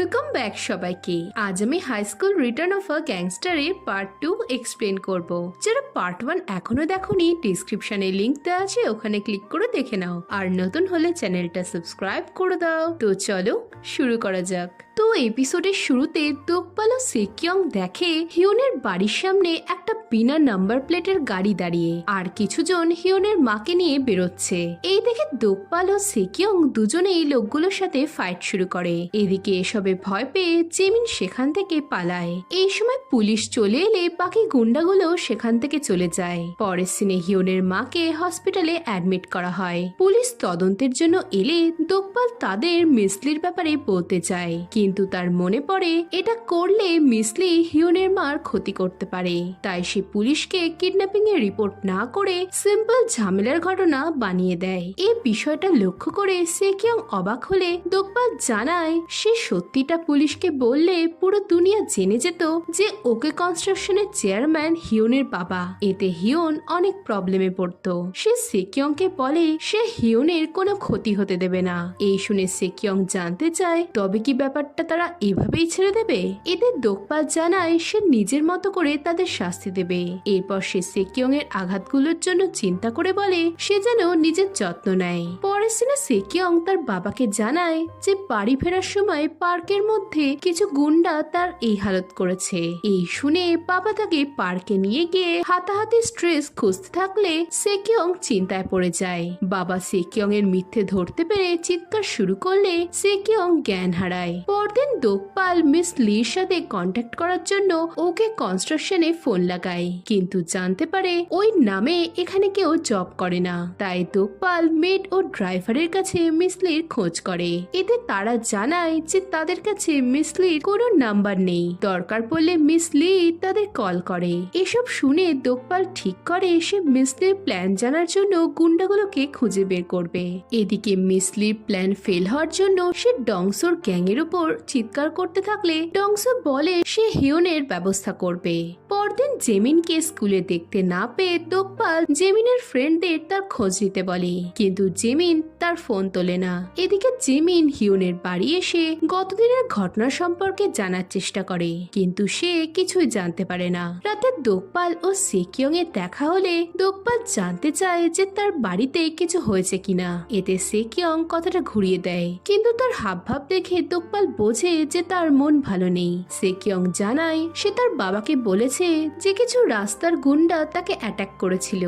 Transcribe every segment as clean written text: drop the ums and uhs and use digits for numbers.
Welcome back সবাইকে। আজ আমি high school return of a গ্যাংস্টারের পার্ট 2 এক্সপ্লেন করব। যারা পার্ট 1 এখনো দেখোনি, ডেসক্রিপশনে লিংক দেওয়া আছে, ওখানে ক্লিক করে দেখে নাও। আর নতুন হলে চ্যানেলটা সাবস্ক্রাইব করে দাও। তো চলো শুরু করা যাক। তো এপিসোডের শুরুতে দোকপাল ও সেকিয়ং দেখে হিয়নের বাড়ির সামনে একটা বিনা নাম্বার প্লেটের গাড়ি দাঁড়িয়ে, আর কিছুজন হিয়নের মাকে নিয়ে বেরোচ্ছে। এই দেখে দোকপাল ও সেকিয়ং দুজনেই লোকগুলোর সাথে ফাইট শুরু করে। এদিকে এসবে ভয় পেয়ে জেমিন সেখান থেকে পালায়। এই সময় পুলিশ চলে এলে বাকি গুন্ডাগুলো সেখান থেকে চলে যায়। পরের সিনে হিয়নের মাকে হসপিটালে অ্যাডমিট করা হয়। পুলিশ তদন্তের জন্য এলে দোকপাল তাদের মিসলির ব্যাপারে বলতে চায়, কিন্তু তার মনে পড়ে এটা করলে মিসলি হিয়নের মার ক্ষতি করতে পারে। তাই সে পুলিশকে কিডন্যাপিং এর রিপোর্ট না করে সিম্পল ঝামেলার ঘটনা বানিয়ে দেয়। এই বিষয়টা লক্ষ্য করে সেকিয়ং অবাক হলে দোকপাল জানায় সে সত্যিটা পুলিশকে বললে পুরো দুনিয়া জেনে যেত যে ওকে কনস্ট্রাকশনের চেয়ারম্যান হিয়নের বাবা। এতে হিয়ন অনেক প্রবলেমে পড়তো। সে সেকিয়ংকে বলে সে হিয়নের কোনো ক্ষতি হতে দেবে না। এই শুনে সেকিয়ং জানতে চায় তবে কি ব্যাপারটা তারা এভাবেই ছেড়ে দেবে। এতে দোকপাল জানায় সে নিজের মতো করে তাদের শাস্তি দেবে। এরপর সে সেকিয়ং এর আঘাতগুলোর জন্য চিন্তা করে বলে সে যেন নিজের যত্ন নেয়। পরের সিনে সেকিয়ং তার বাবাকে জানায় যে বাড়ি ফেরার সময় পার্কের মধ্যে কিছু গুন্ডা তার এই হালত করেছে। এই শুনে বাবা তাকে পার্কে নিয়ে গিয়ে হাতাহাতি স্ট্রেস খুঁজতে থাকলে সেকিয়ং চিন্তায় পড়ে যায়। বাবা সেকিয়ং এর মিথ্যে ধরতে পেরে চিৎকার শুরু করলে সেকিয়ং জ্ঞান হারায়। পরদিন দোকপাল মিস লির সাথে কন্ট্যাক্ট করার জন্য ওকে কনস্ট্রাকশনে ফোন লাগায়, কিন্তু জানতে পারে ওই নামে এখানে কেউ জব করে না। তাই দোকপাল মেড ও ড্রাইভারের কাছে মিস লির খোঁজ করে। এতে তারা জানায় যে তাদের কাছে মিস লির কোনো নাম্বার নেই, দরকার পড়লে মিস লি তাদের কল করে। এসব শুনে দোকপাল ঠিক করে সে মিস লির প্ল্যান জানার জন্য গুন্ডাগুলোকে খুঁজে বের করবে। এদিকে মিস লির প্ল্যান ফেল হওয়ার জন্য সে ডংসোর গ্যাং এর উপর চিৎকার করতে থাকলে ডংসো বলে সে হিয়নের ব্যবস্থা করবে। পরদিন জেমিনকে স্কুলে দেখতে না পেয়ে দোকপাল জেমিনের ফ্রেন্ডদের তার খোঁজ নিতে বলে, কিন্তু জেমিন তার ফোন তোলে না। এদিকে জেমিন হিয়নের বাড়ি এসে গতদিনের ঘটনা সম্পর্কে জানার চেষ্টা করে, কিন্তু সে কিছুই জানতে পারে না। রাতে দোকপাল ও সেকিয়ং এর দেখা হলে দোকপাল জানতে চায় যে তার বাড়িতে কিছু হয়েছে কিনা। এতে সেকিয়ং কথাটা ঘুরিয়ে দেয়, কিন্তু তার হাবভাব দেখে দোকপাল বোঝে যে তার মন ভালো নেই। সেকিয়ং জানায় সে তার বাবাকে বলেছে যে কিছু রাস্তার গুন্ডা তাকে অ্যাটাক করেছিল।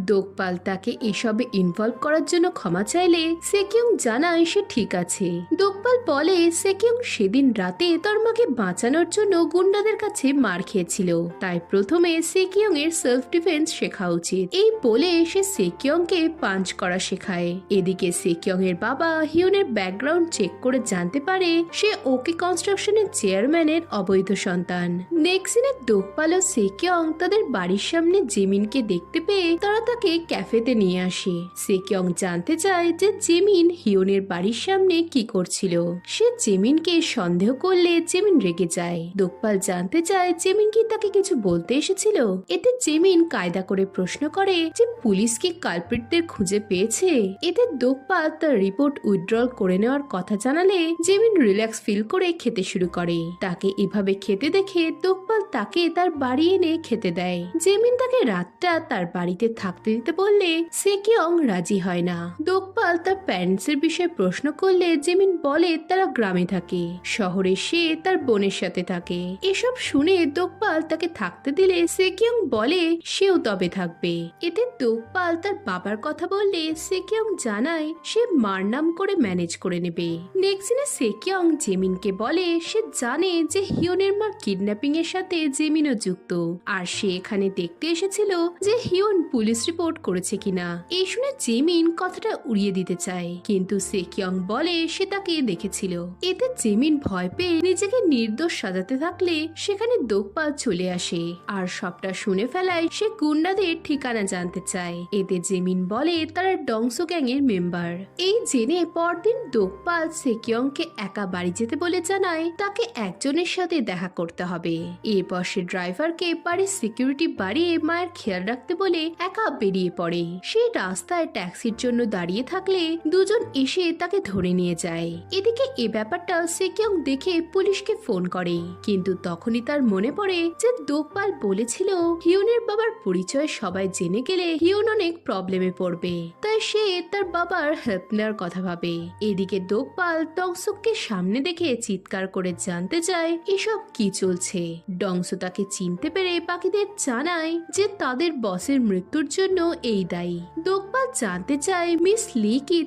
দোকপাল তাকে এসবে ইনভলভ করার জন্য ক্ষমা চাইলে সেকিয়ং জানায় সে ঠিক আছে। দোকপাল বলে সেকিয়ং সেদিন রাতে তার মাকে বাঁচানোর জন্য গুন্ডাদের কাছে মার খেয়েছিল, তাই প্রথমে সেকিয়ং এর সেলফ ডিফেন্স শেখা উচিত। এই বলে সে সেকিয়ং কে পাঞ্চ করা শেখায়। এদিকে সেকিয়ং এর বাবা হিয়নের ব্যাকগ্রাউন্ড চেক করে জানতে পারে সে ওকে কনস্ট্রাকশনের চেয়ারম্যানের অবৈধ সন্তান। নেক্সট সিনে দোকপাল ও সেকিয়ং তাদের বাড়ির সামনে জেমিনকে দেখতে পেয়ে তারা তাকে ক্যাফেতে নিয়ে আসে। সেকিয়ং জানতে চায় যে জেমিন হিয়নের বাড়ির সামনে কি করছিল। সে জেমিনকে সন্দেহ করলে জেমিন রেগে যায়। দোকপাল জানতে চায় জেমিন কি তাকে কিছু বলতে এসেছিল। এতে জেমিন কায়দা করে প্রশ্ন করে যে পুলিশ কি কালপ্রিটদের খুঁজে পেয়েছে। এতে দোকপাল তার রিপোর্ট উইথড্রল করে নেওয়ার কথা জানালে জেমিন রিল্যাক্স ফিল করে খেতে শুরু করে। তাকে এভাবে খেতে দেখে দোকপাল তাকে তার বাড়ি এনে খেতে দেয়। জেমিন তাকে রাতটা তার বাড়িতে থাকতে দিতে বললে সেকিয়ং রাজি হয় না। দোকপাল তার প্যারেন্টস এর বিষয়ে প্রশ্ন করলে জেমিন বলে তারা গ্রামে থাকে, শহরে সে তার বোনের সাথে থাকে। এসব শুনে দোকপাল তাকে থাকতে দিলে সেকিয়ং বলে সেও তবে থাকবে। এতে দোকপাল তার বাবার কথা বললে সেকিয়ং জানায় সে মার নাম করে ম্যানেজ করে নেবে। নেক্সট দিনে সেকিয়ং জেমিনকে বলে সে জানে যে হিয়নের মার কিডন্যাপিং এর সাথে জেমিনও যুক্ত, আর সে এখানে দেখতে এসেছিল যে হিয়ন পুলিশ রিপোর্ট করেছে কিনা। এই শুনে জেমিন কথাটা উড়িয়ে দিতে চায়, কিন্তু সেকিয়ং বলে সে তাকে দেখেছিল। এতে জেমিন ভয় পেয়ে নিজেকে নির্দোষ সাজাতে থাকলে সেখানে দোকপাল চলে আসে, আর সবটা শুনে ফেলায় সে গুন্ডাদের ঠিকানা জানতে চায়। এতে জেমিন বলে তারা ডংসো গ্যাং এর মেম্বার। এই জেনে পরদিন দোকপাল সেকিয়ংকে একা বাড়ি যেতে বলে জানায় তাকে একজনের সাথে দেখা করতে হবে। এরপর সে ড্রাইভারকে বাড়ির সিকিউরিটি বাড়িয়ে মায়ের খেয়াল রাখতে বলে একা বেরিয়ে পড়ে। সে রাস্তায় ট্যাক্সির জন্য দাঁড়িয়ে থাকলে দুজন এসে তাকে ধরে নিয়ে যায়। এদিকে এ ব্যাপারটা সেকিয়ং দেখে পুলিশকে ফোন করে, কিন্তু তখনই তার মনে পড়ে যে দোকপাল বলেছিল হিউনের বাবার পরিচয় সবাই জেনে গেলে হিউন অনেক প্রবলেমে পড়বে, তাই সে তার বাবার হেল্প নেওয়ার কথা ভাবে। এদিকে দোকপাল ডংসুককে সামনে দেখে চিৎকার করে জানতে চায় এসব কি চলছে। ডংসু তাকে চিনতে পেরে বাকিদের জানায় যে তাদের বসের মৃত্যুর জন্য এই দায়ী। দোকপাল জানতে চায় মিস লি কি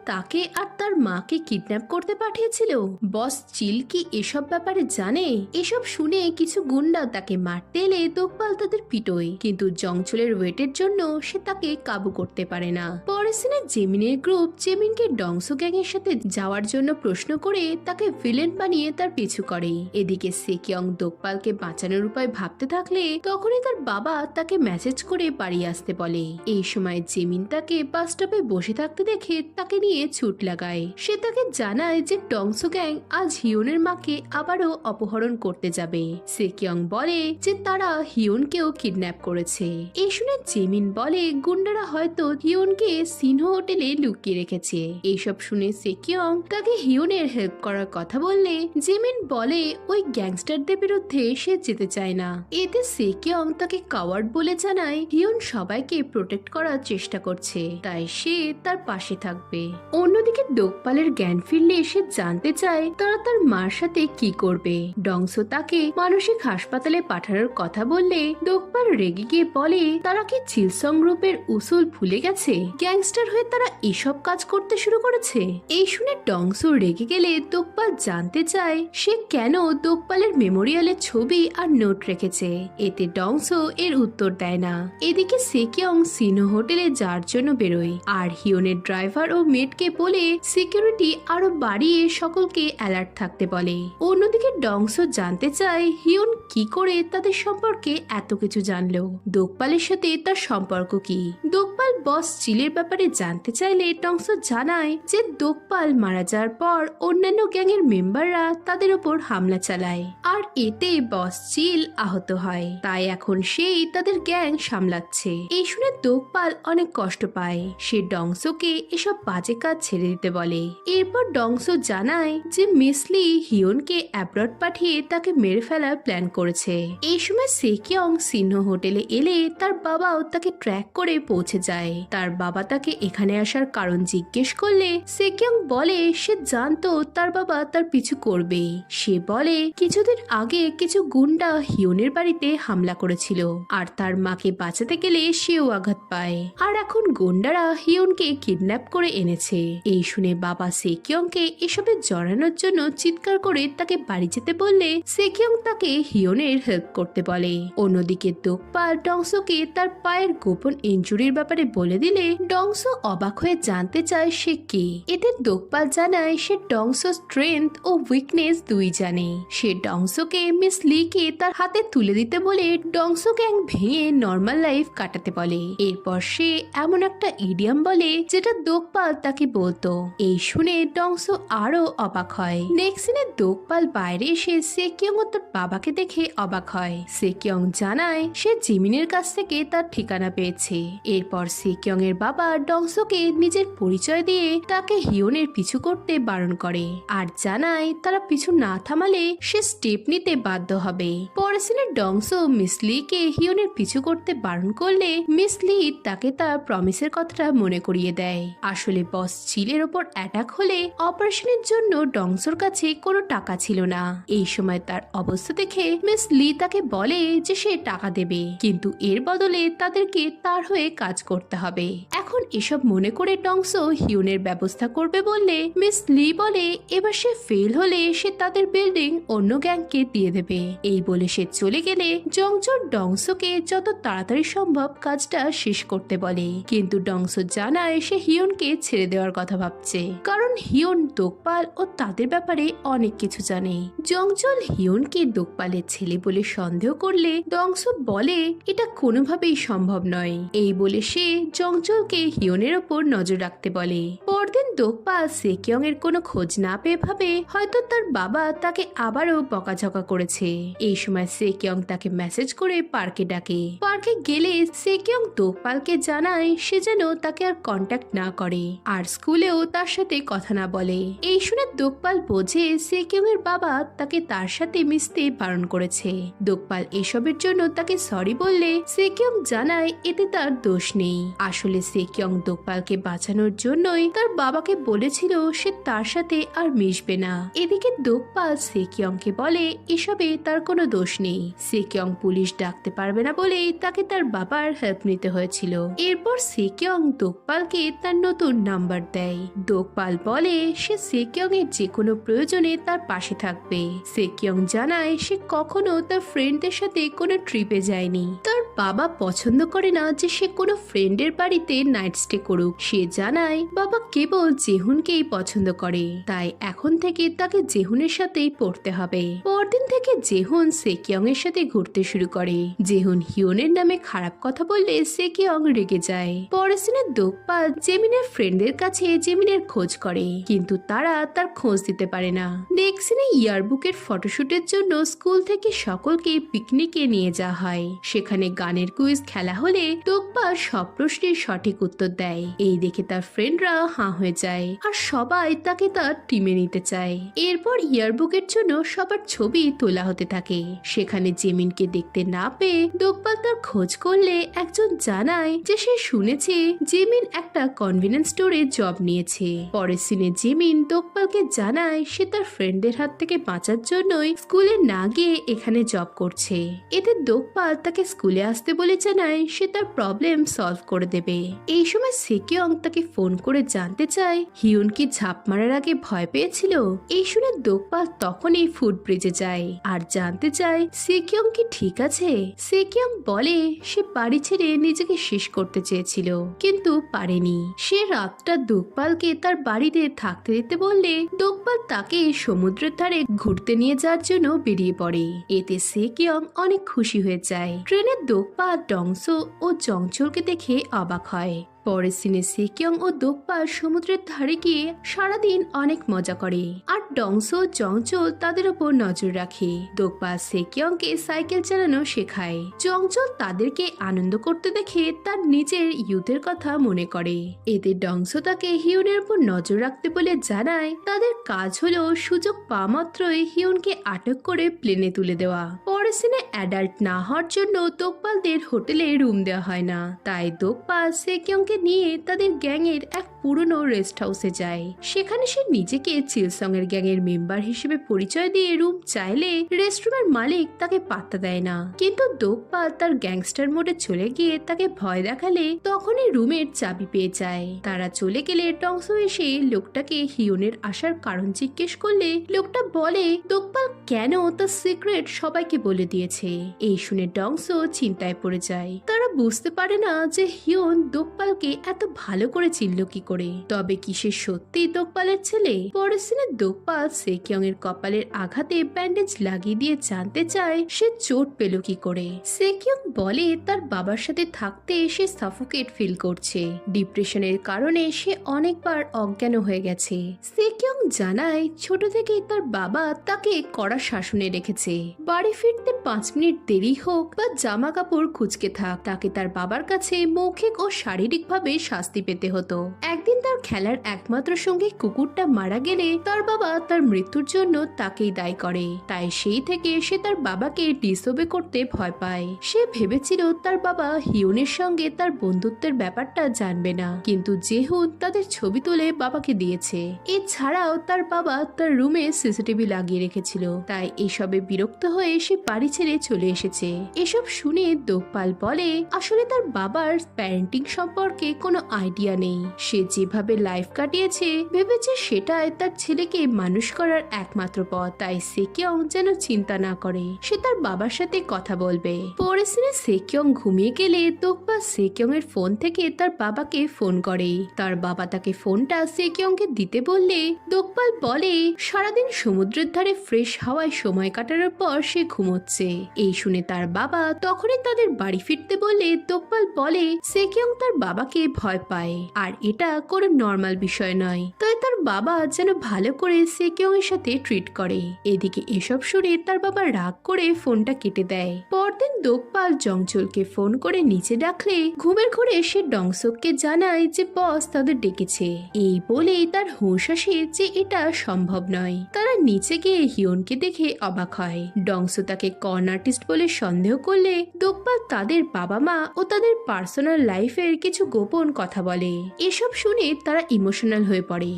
তাকে আর তার মাকে কিডন্যাপ করতে পাঠিয়েছিল। বস চিল কি এসব ব্যাপারে জানে? এসব শুনে কিছু গুন্ডা তাকে মারতে এলে দোকপাল তাদের পিটোয়, কিন্তু জংচলের ওয়েটের জন্য সে তাকে কাবু করতে পারে না। পরের সিনে জেমিনের গ্রুপ জেমিনকে ডংসু গ্যাং এর সাথে যাওয়ার জন্য প্রশ্ন করে তাকে ভিলেন বানিয়ে তার পিছু করে। এদিকে সেকিয়ং দোকপালকে বাঁচানোর উপায় ভাবতে থাকলে তখনই তার বাবা তাকে মেসেজ করে বাড়ি আসতে বলে। এই সময় জেমিন তাকে বাস স্টপে বসে থাকতে দেখে তাকে নিয়ে ছুট লাগায়। সে তাকে জানায় যে ডংসু গ্যাং আজ হিউনের মাকে আবারও অপহরণ করতে যাবে। সেকিয়ং বলে যে তারা হিউনকেও কিডন্যাপ করেছে। এই শুনে জেমিন বলে গুন্ডারা হয়তো হিউনকে সিনহো হোটেলে লুকিয়ে রেখেছে। এইসব শুনে সেকিয়ং তাকে হিউনের হেল্প করার কথা বললে জেমিন বলে ওই গ্যাংস্টারদের বিরুদ্ধে সে যেতে চায় না। এতে সেকিয়ং তাকে কাওয়ার্ড বলে জানায় হিউন সবাইকে প্রোটেক্ট করার চেষ্টা করছে, তাই সে তার পাশে থাকবে। অন্যদিকে দোকপালের জ্ঞান ফিরলে সে জানতে চায় তারা তার মার সাথে কি করবে। ডংসো তাকে মানসিক হাসপাতালে পাঠানোর কথা বললে দোকপাল রেগে গিয়ে বলে তারা কি চিলসং গ্রুপের উসুল ভুলে গেছে? গ্যাংস্টার হয়ে তারা এসব কাজ করতে শুরু করেছে। এই শুনে ডংসো রেগে গেলে দোকপাল জানতে চায় সে কেন দোকপালের মেমোরিয়ালের ছবি আর নোট রেখেছে। এতে ডংসো এর উত্তর দেয় না। এদিকে সেকিয়ং সিনহো হোটেলে যাওয়ার জন্য বেরোয় আর হিউনের ড্রাইভার ও মেটকে বলে সিকিউরিটি আরো বাড়িয়ে সকলকে অ্যালার্ট থাকতে বলে। অন্যদিকে ডংসো জানতে চায় হিউন কি করে তাদের সম্পর্কে এত কিছু জানলো, দোকপালের সাথে তার সম্পর্ক কি। দোকপাল বস চিলের ব্যাপারে জানতে চাইলে ডংসো জানায় যে দোকপাল মারা যাওয়ার পর অন্যান্য গ্যাং এর মেম্বাররা তাদের উপর হামলা চালায় আর এতে বস চিল আহত হয়, তাই এখন সেই তাদের গ্যাং সামলাচ্ছে। এই শুনে দোকপাল অনেক কষ্ট পায়। সে ডংসোকে এসব বাজে কাজ ছেড়ে দিতে বলে। এরপর ডংসো জানায় যে মিসলি হিউনকে অ্যাব্রড পাঠিয়ে তাকে মেরে ফেলার প্ল্যান করেছে। এই সময় সেকিয়ং সিনহো হোটেলে এলে তার বাবাও তাকে ট্র্যাক করে পৌঁছে যায়। তার বাবা তাকে এখানে আসার কারণ জিজ্ঞেস করলে সেকিয়ং বলে সে জানতো তার বাবা তার পিছু করবে। সে বলে কিছুদিন আগে কিছু গুন্ডা হিউনের বাড়িতে হামলা করেছিল আর তার মাকে বাঁচাতে গেলে সেও আঘাত পায়, আর এখন গুন্ডারা হিউনকে কিডন্যাপ করে এনেছে। এই শুনে বাবা সেকিয়ংকে এসবে জড়ানোর জন্য চিৎকার করে তাকে বাড়ি যেতে বললে সেকিয়ং তাকে হিউনের হেল্প করতে বলে। অন্যদিকে দোকপাল ডংসোকে তার পায়ের গোপন ইনজুরির ব্যাপারে বলে দিলে ডংসো অবাক হয়ে জানতে চায় সে কে। এতে দোকপাল জানায় সে ডংসো স্ট্রেংথ ও উইকনেস দুই জানে। সে ডংসোকে মিস লিকে তার হাতে তুলে দিতে বলে ডংসো গ্যাং ভেঙে নর্মাল লাইফ কাটাতে বলে। এরপর সে এমন একটা ইডিয়াম বলে যেটা দোকপাল তাকে বলতো। এই শুনে ডংসো আরো অবাক হয়। নেক্সট সিনে দোকপাল বাইরে এসে সেকিয়ং ও তার বাবাকে দেখে অবাক হয়। সেকিয়ং জানায় সে জিমিনের কাছ থেকে তার ঠিকানা পেয়েছে। এরপর সেকিয়ং এর বাবা ডংসোকে নিজের পরিচয় দিয়ে তাকে হিউনের পিছু করতে বারণ করে আর জানায় তারা পিছু না থামালে সে স্টেপ নিতে বাধ্য হবে। পরের সিনে ডংসো মিস লিকে হিউনের পিছু করতে বারণ করলে মিস লি তাকে তার প্রমিসের কথাটা মনে করিয়ে দেয়। আসলে বস চিলের ওপর অ্যাটাক হলে অপারেশনের জন্য ডংসোর কাছে কোনো টাকা ছিল না। এই সময় তার অবস্থা দেখে মিস লি তাকে বলে যে সে টাকা দেবে, কিন্তু এর বদলে তাদেরকে তার হয়ে কাজ করতে হবে। এখন এসব মনে করে ডংসো হিউনের ব্যবস্থা করবে বললে মিস লি বলে এবার সে ফেল হলে সে তাদের বিল্ডিং অন্য গ্যাংকে দিয়ে দেবে। এই বলে সে চলে গেলে জংজর ডংসোকে যত তাড়াতাড়ি সম্ভব কাজটা শেষ করতে বলে, কিন্তু ডংসো জানায় সে হিউনকে ছেড়ে দেওয়ার কথা ভাবছে, কারণ হিউন দোকপাল ও তাদের ব্যাপারে অনেক কিছু জানে। জংজল হিউনকে দোকপালের ছেলে বলে সন্দেহ করলে ডংসো বলে এটা কোনোভাবেই সম্ভব নয়। এই বলে সে জংজলকে সেকিয়ংকে হিয়নের ওপর নজর রাখতে বলে। পরদিন দোকপাল সেকিয়ং এর কোনো খোঁজ না পেয়ে ভাবে হয়তো তার বাবা তাকে আবারও বকাঝকা করেছে। এই সময় সেকিয়ং তাকে মেসেজ করে পার্কে ডাকে। পার্কে গেলে সেকিয়ং দোকপালকে জানায় সে যেন তাকে আর কন্ট্যাক্ট না করে আর স্কুলেও তার সাথে কথা না বলে। এই শুনে দোকপাল বোঝে সেকিয়ং এর বাবা তাকে তার সাথে মিশতে বারণ করেছে। দোকপাল এসবের জন্য তাকে সরি বললে সেকিয়ং জানায় এতে তার দোষ নেই। আসলে সেকিয়ং দোকপালকে বাঁচানোর জন্যই তার বাবাকে বলেছিল সে তার সাথে আর মিশবে না। এদিকে দোকপাল সেকিয়ংকে বলে এসবে তার কোনো দোষ নেই। সেকিয়ং পুলিশ ডাকতে পারবে না বলেই তাকে তার বাবার হেল্প নিতে হয়েছিল। এরপর সেকিয়ং দোকপালকে তার নতুন নাম্বার দেয়। দোকপাল বলে সে সেকিয়ং এর যে কোনো প্রয়োজনে তার পাশে থাকবে। সেকিয়ং জানায় সে কখনো তার ফ্রেন্ডদের সাথে কোনো ট্রিপে যায়নি। তার বাবা পছন্দ করে না যে সে কোনো ফ্রেন্ডের বাড়িতে নাইট স্টে করুক। সে জানায় বাবা কেবল জেহুনকেই পছন্দ করে, তাই এখন থেকে তাকে জেহুনের সাথেই পড়তে হবে। পরদিন থেকে জেহুন সেকিয়ং এর সাথে ঘুরতে শুরু করে। জেহুন হিয়নের নামে খারাপ কথা বললে সেকিয়ং রেগে যায়। পরের দিনে দোকপাল জেমিনের ফ্রেন্ডদের কাছে জেমিনের খোঁজ করে, কিন্তু তারা তার খোঁজ দিতে পারে না। নেক্সট দিনে ইয়ারবুকের ফটোশুটের জন্য স্কুল থেকে সকলকে পিকনিকে নিয়ে যাওয়া হয়। সেখানে গানের কুইজ খেলা হলে দোকপাল সব প্রশ্নের সঠিক উত্তর দেয়। এই দেখে তার ফ্রেন্ডরা হাঁ হয়ে যায় আর সবাই তাকে তার টিমে নিতে চায়। এরপর ইয়ারবুকের জন্য সবার ছবি তোলা হতে থাকে। সেখানে জেমিনকে দেখতে না পেয়ে দোকপাল তার খোঁজ করলে একজন জানায় যে সে শুনেছে জেমিন একটা কনভেনিয়েন্স স্টোরে জব নিয়েছে। পরের সিনে জেমিন দোকপালকে জানায় সে তার ফ্রেন্ডদের হাত থেকে বাঁচার জন্যই স্কুলে না গিয়ে এখানে জব করছে। এতে দোকপাল তাকে স্কুলে আসতে বলে জানায় সে তার প্রবলেম সলভ করে দেবে। এই সময় সেকিয়ং তাকে ফোন করে জানতে চায় হিয়ন কি ঝাঁপ মারার আগে ভয় পেয়েছিল। এই শুনে দোকপাল তখনই ফুটব্রিজে যায় আর জানতে চায় সেকিয়ং কি ঠিক আছে। সেকিয়ং বলে সে বাড়ি ছেড়ে নিজেকে শেষ করতে চেয়েছিল কিন্তু পারেনি। সে রাতটা দোকপালকে তার বাড়িতে থাকতে দিতে বললে দোকপাল তাকে সমুদ্রের ধারে ঘুরতে নিয়ে যাওয়ার জন্য বেরিয়ে পড়ে। এতে সেকিয়ং অনেক খুশি হয়ে যায়। ট্রেনে দোকপাল ডংসো ও জংচলকে দেখে অবাক হয়। পরের সিনে সেকিয়ং ও দোকপাল সমুদ্রের ধারে গিয়ে সারাদিন অনেক মজা করে আর ডংসো জংচল তাদের উপর নজর রাখে। দোকপাল সেকিয়ংকে সাইকেল চালানো শেখায়। জংচল তাদেরকে আনন্দ করতে দেখে তার নিজের ইউথের কথা মনে করে। এতে ডংসো তাকে হিয়নের উপর নজর রাখতে বলে জানায় তাদের কাজ হলো সুযোগ পাওয়া মাত্রই হিয়নকে আটক করে প্লেনে তুলে দেওয়া। পরের সিনে অ্যাডাল্ট না হওয়ার জন্য দোকপালদের হোটেলে রুম দেওয়া হয় না, তাই দোকপাল সেকিয়ংকে নিয়ে তাদের গ্যাংয়ের এক পুরনো রেস্ট হাউসে যায়। সেখানে সে নিজেকে চিলসং এর গ্যাংয়ের মেম্বার হিসেবে পরিচয় দিয়ে রুম চাইলে রেস্টরুমের মালিক তাকে পাত্তা দেয় না। কিন্তু দোকপাল তার গ্যাংস্টার মোডে চলে গিয়ে তাকে ভয় দেখালে তখনই রুমের চাবি পেয়ে যায়। তারা চলে গেলে টংসো এসে লোকটাকে হিয়নের আসার কারণ জিজ্ঞেস করলে লোকটা বলে দোকপাল কেন তার সিক্রেট সবাইকে বলে দিয়েছে। এই শুনে টংসো চিন্তায় পড়ে যায়। তারা বুঝতে পারে না যে হিয়ন দোকপালকে এত ভালো করে চিনল কি করে। তবে কি সে সত্যি দোকপালের ছেলে? পরের সিনে দোকপাল সেকিয়ং এর কপালের আঘাতে ব্যান্ডেজ লাগিয়ে দিয়ে জানতে চায় সে চোট পেল কি করে। সেকিয়ং বলে তার বাবার সাথে থাকতে সে সাফোকেট ফিল করছে। ডিপ্রেশনের কারণে সে অনেকবার অজ্ঞান হয়ে গেছে। সেকিয়ং জানায় ছোট থেকেই তার বাবা তাকে কড়া শাসনে রেখেছে। বাড়ি ফিরতে 5 মিনিট দেরি হোক বা জামা কাপড় কুঁচকে থাক, তাকে তার বাবার কাছে মৌখিক ও শারীরিকভাবে শাস্তি পেতে হতো। একদিন তার খেলার একমাত্র সঙ্গী কুকুরটা মারা গেলে তার বাবা তার মৃত্যুর জন্য তাকেই দায়ী করে। তাই সেই থেকে সে তার বাবাকে ডিসওবে করতে ভয় পায়। সে ভেবেছিল তার বাবা হিয়নের সঙ্গে তার বন্ধুত্বের ব্যাপারটা জানবে না, কিন্তু জেহুন তাদের ছবি তুলে বাবাকে দিয়েছে। এছাড়াও তার বাবা তার রুমে সিসিটিভি লাগিয়ে রেখেছিল, তাই এসবে বিরক্ত হয়ে সে বাড়ি ছেড়ে চলে এসেছে। এসব শুনে দোকপাল বলে আসলে তার বাবার প্যারেন্টিং সম্পর্কে কোনো আইডিয়া নেই। সে যেভাবে লাইফ কাটিয়েছে ভেবেছে সেটাই তার ছেলেকে মানুষ করার একমাত্র পথ। তাই সেকিয়ং যেন চিন্তা না করে, সে তার বাবার সাথে কথা বলবে। পরের দিনে সেকিয়ং ঘুমিয়ে গেলে দোকপাল সেকিয়ং এর ফোন থেকে তার বাবাকে ফোন করে। তার বাবা তাকে ফোনটা সেকিয়ংকে দিতে বললে দোকপাল বলে সারাদিন সমুদ্রের ধারে ফ্রেশ হাওয়ায় সময় কাটানোর পর সে ঘুমোচ্ছে। এই শুনে তার বাবা তখনই তাদের বাড়ি ফিরতে বললে দোকপাল বলে সেকিয়ং তার বাবাকে বাবাকে ভয় পায় আর এটা কোনো নর্মাল বিষয় নয়। তাই তার বাবা যেন ভালো করে সেকিয়ং এর সাথে ট্রিট করে। এদিকে এসব শুনে তার বাবা রাগ করে ফোনটা কেটে দেয়। পরদিন দোকপাল জংচুলকে ফোন করে নিচে ডাকলে ঘুমের ঘরে সে ডংসুককে জানায় যে বস তাদের ডেকেছে। এই বলেই তার হুঁশ আসে যে এটা সম্ভব নয়। তারা নিচে গিয়ে হিয়নকে দেখে অবাক হয়। ডংসু তাকে কর্ন আর্টিস্ট বলে সন্দেহ করলে দোকপাল তাদের বাবা মা ও তাদের পার্সোনাল লাইফের কিছু গোপন কথা বলে। এসব শুনে তারা ইমোশনাল হয়ে পড়ে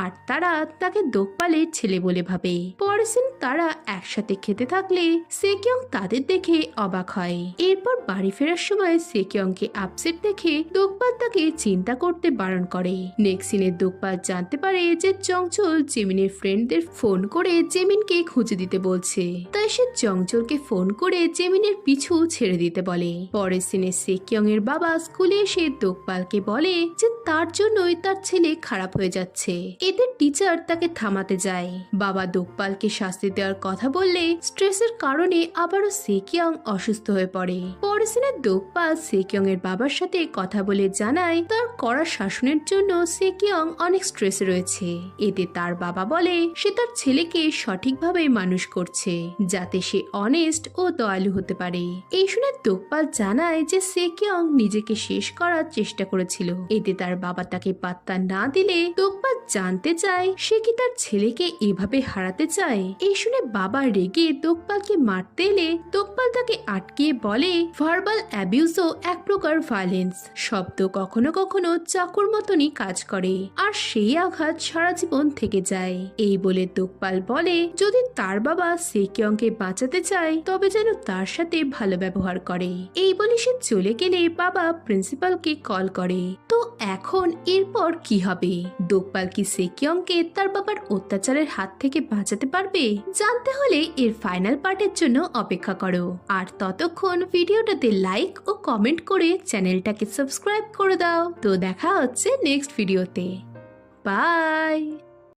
আর তারা তাকে দোকপালের ছেলে বলে ভাবে। পরের দিন তারা একসাথে খেতে থাকলে সেকিয়ং তাদের দেখে অবাক হয়। এরপর বাড়ি ফেরার সময় সেকিয়ংকে আপসেট দেখে দোকপাল তাকে চিন্তা করতে বারণ করে। নেক্সট সিনে দোকপাল জানতে পারে যে জংচুল জিমিনের ফ্রেন্ডদের ফোন করে জেমিনকে খুঁজে দিতে বলছে। তাই সে জংচুলকে ফোন করে জেমিনের পিছু ছেড়ে দিতে বলে। পরের সিনে সেকিয়ং এর বাবা স্কুলে এসে দোকপালকে বলে যে তার জন্যই তার ছেলে খারাপ হয়ে যাচ্ছে। এদের টিচার তাকে থামাতে যায়। বাবা দোকপালকে শাস্তি দেওয়ার কথা বললে স্ট্রেসের কারণে আবারও সেকিয়ং অসুস্থ হয়ে পড়ে। পরের সিনে দোকপাল সেকিয়ং এর বাবার সাথে কথা বলে জানায় তার কড়া শাসনের জন্য সেকিয়ং অনেক স্ট্রেসে রয়েছে। এতে তার বাবা বলে সে তার ছেলেকে সঠিকভাবে মানুষ করছে যাতে সে অনেস্ট ও দয়ালু হতে পারে। এই শুনে দোকপাল জানায় যে সেকিয়ং নিজেকে শেষ করার চেষ্টা করেছিল। এতে তার বাবা তাকে পাত্তা না দিলে দোকপাল জানতে চায় সে কি তার ছেলেকে এভাবে হারাতে চায়। এই শুনে বাবা রেগে দোকপালকে মারতে এলে দোকপাল তাকে আটকিয়ে বলে ভার্বাল অ্যাবিউজও এক প্রকার ভায়োলেন্স। শব্দ কখনো কখনো চাকুর মতনই কাজ করে আর সেই আঘাত সারা জীবন থেকে যায়। এই বলে দোকপাল বলে যদি তার বাবা সেকিয়ংকে বাঁচাতে চায় তবে যেন তার সাথে ভালো ব্যবহার করে। এই বলে সে চলে গেলে বাবা প্রিন্সিপালকে কল করে। তো এখন এরপর কি হবে? দোকপাল কি সেকিয়ংকে তার বাবার অত্যাচারের হাত থেকে বাঁচাতে পারবে? জানতে হলে এর ফাইনাল পার্টের জন্য অপেক্ষা করো। আর ততক্ষণ ভিডিওটাতে লাইক ও কমেন্ট করে চ্যানেলটাকে সাবস্ক্রাইব করে দাও। তো দেখা হচ্ছে নেক্সট ভিডিওতে। বাই।